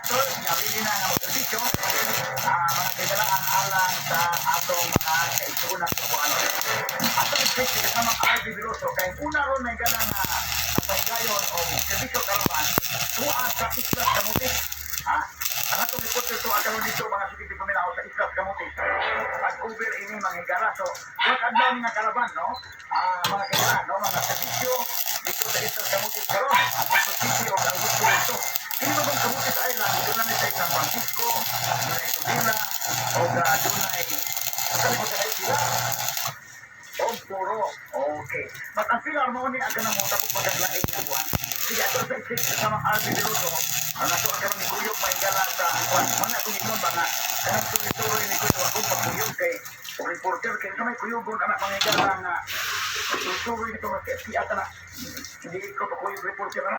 sponsor, nabili na nga mag-servisyo, mga kailangan alang sa atong mga kaisunan sa buwan. Atong especially kasama RB Biloso, kaya una ron may ganang pahigayon o servisyo karaban, tuwa sa Islas Kamutis. Ang atong reporter tuwa karon dito, mga sikiti paminaw sa Islas Kamutis. Pag-over ini mga higala. So, huwag adlaw mga karaban, no? Mga kailangan, no? Mga servisyo dito sa Islas Kamutis karon. Ang Puerto City o Augusto dito. Hindi ba bang Kamutis Island? Ito na sa San Francisco, Dunay Tubila, o Dunay, ang kami ko sa sila. O puro. Okay. Mas ang pilar mo ni aga na mo tapos pagkaglaing na buwan. Sige, ato sa isip sa mga RB Biloso, ang ato ang karong ikuyog may gala sa buwan. Mga kumiton ba nga, kanang tuloy-tuloy ni Kuyo, akong pagkuyog kay o reporter, kaya sa may kuyugon, anak mga gala nga, tuloy-tuloy nito, siya ka na, hindi ko pagkuyog reporter na.